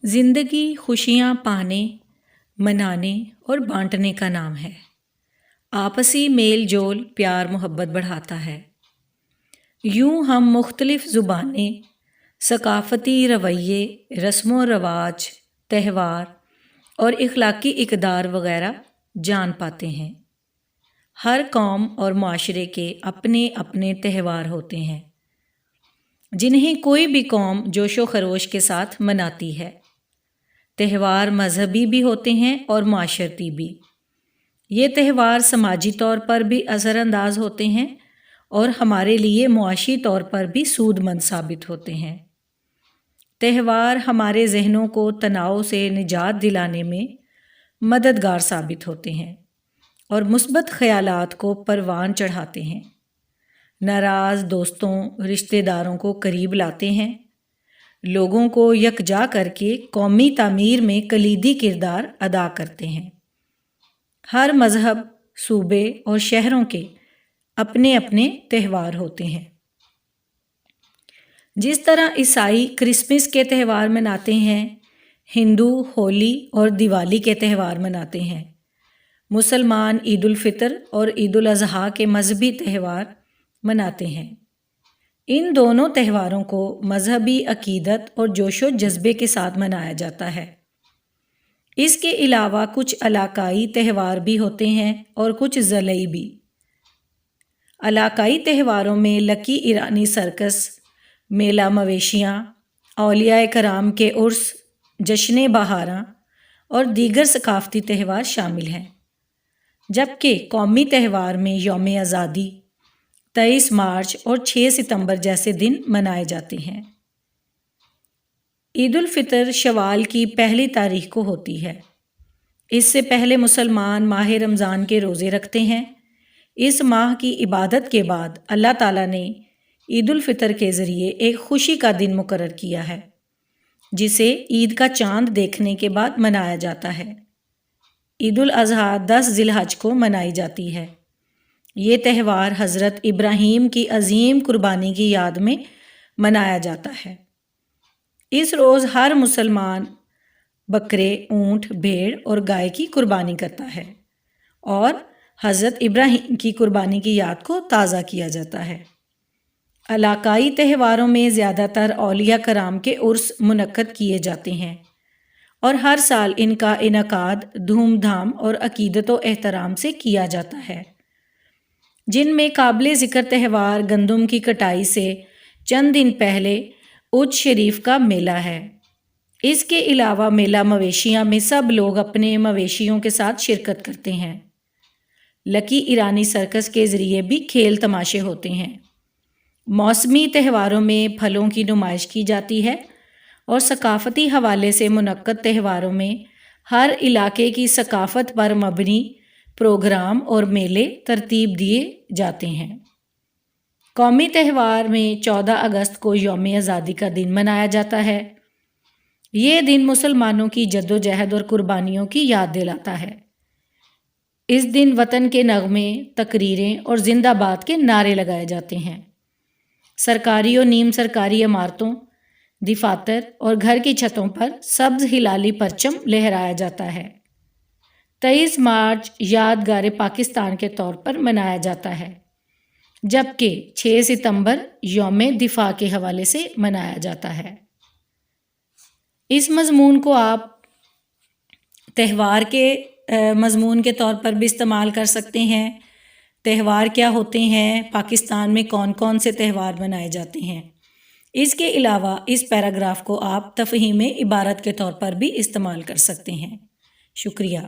زندگی خوشیاں پانے، منانے اور بانٹنے کا نام ہے۔ آپسی میل جول پیار محبت بڑھاتا ہے۔ یوں ہم مختلف زبانیں، ثقافتی رویے، رسم و رواج، تہوار اور اخلاقی اقدار وغیرہ جان پاتے ہیں۔ ہر قوم اور معاشرے کے اپنے اپنے تہوار ہوتے ہیں جنہیں کوئی بھی قوم جوش و خروش کے ساتھ مناتی ہے۔ تہوار مذہبی بھی ہوتے ہیں اور معاشرتی بھی۔ یہ تہوار سماجی طور پر بھی اثر انداز ہوتے ہیں اور ہمارے لیے معاشی طور پر بھی سود مند ثابت ہوتے ہیں۔ تہوار ہمارے ذہنوں کو تناؤ سے نجات دلانے میں مددگار ثابت ہوتے ہیں اور مثبت خیالات کو پروان چڑھاتے ہیں۔ ناراض دوستوں، رشتہ داروں کو قریب لاتے ہیں، لوگوں کو یکجا کر کے قومی تعمیر میں کلیدی کردار ادا کرتے ہیں۔ ہر مذہب، صوبے اور شہروں کے اپنے اپنے تہوار ہوتے ہیں۔ جس طرح عیسائی کرسمس کے تہوار مناتے ہیں، ہندو ہولی اور دیوالی کے تہوار مناتے ہیں، مسلمان عید الفطر اور عید الاضحیٰ کے مذہبی تہوار مناتے ہیں۔ ان دونوں تہواروں کو مذہبی عقیدت اور جوش و جذبے کے ساتھ منایا جاتا ہے۔ اس کے علاوہ کچھ علاقائی تہوار بھی ہوتے ہیں اور کچھ ضلعی بھی۔ علاقائی تہواروں میں لکی ایرانی سرکس، میلہ مویشیاں، اولیاء کرام کے عرس، جشن بہاراں اور دیگر ثقافتی تہوار شامل ہیں، جبکہ قومی تہوار میں یوم آزادی، 23 مارچ اور 6 ستمبر جیسے دن منائے جاتے ہیں۔ عید الفطر شوال کی پہلی تاریخ کو ہوتی ہے۔ اس سے پہلے مسلمان ماہ رمضان کے روزے رکھتے ہیں۔ اس ماہ کی عبادت کے بعد اللہ تعالیٰ نے عید الفطر کے ذریعے ایک خوشی کا دن مقرر کیا ہے، جسے عید کا چاند دیکھنے کے بعد منایا جاتا ہے۔ عید الاضحیٰ 10 ذی الحج کو منائی جاتی ہے۔ یہ تہوار حضرت ابراہیم کی عظیم قربانی کی یاد میں منایا جاتا ہے۔ اس روز ہر مسلمان بکرے، اونٹ، بھیڑ اور گائے کی قربانی کرتا ہے اور حضرت ابراہیم کی قربانی کی یاد کو تازہ کیا جاتا ہے۔ علاقائی تہواروں میں زیادہ تر اولیاء کرام کے عرس منعقد کیے جاتے ہیں اور ہر سال ان کا انعقاد دھوم دھام اور عقیدت و احترام سے کیا جاتا ہے، جن میں قابل ذکر تہوار گندم کی کٹائی سے چند دن پہلے عرس شریف کا میلہ ہے۔ اس کے علاوہ میلہ مویشیاں میں سب لوگ اپنے مویشیوں کے ساتھ شرکت کرتے ہیں۔ لکی ایرانی سرکس کے ذریعے بھی کھیل تماشے ہوتے ہیں۔ موسمی تہواروں میں پھلوں کی نمائش کی جاتی ہے اور ثقافتی حوالے سے منعقد تہواروں میں ہر علاقے کی ثقافت پر مبنی پروگرام اور میلے ترتیب دیے جاتے ہیں۔ قومی تہوار میں 14 اگست کو یوم آزادی کا دن منایا جاتا ہے۔ یہ دن مسلمانوں کی جد و جہد اور قربانیوں کی یاد دلاتا ہے۔ اس دن وطن کے نغمے، تقریریں اور زندہ باد کے نعرے لگائے جاتے ہیں۔ سرکاری اور نیم سرکاری عمارتوں، دفاتر اور گھر کی چھتوں پر سبز ہلالی پرچم لہرایا جاتا ہے۔ 23 مارچ یادگار پاکستان کے طور پر منایا جاتا ہے، جبکہ 6 ستمبر یوم دفاع کے حوالے سے منایا جاتا ہے۔ اس مضمون کو آپ تہوار کے مضمون کے طور پر بھی استعمال کر سکتے ہیں۔ تہوار کیا ہوتے ہیں، پاکستان میں کون کون سے تہوار منائے جاتے ہیں۔ اس کے علاوہ اس پیراگراف کو آپ تفہیم عبارت کے طور پر بھی استعمال کر سکتے ہیں۔ شکریہ۔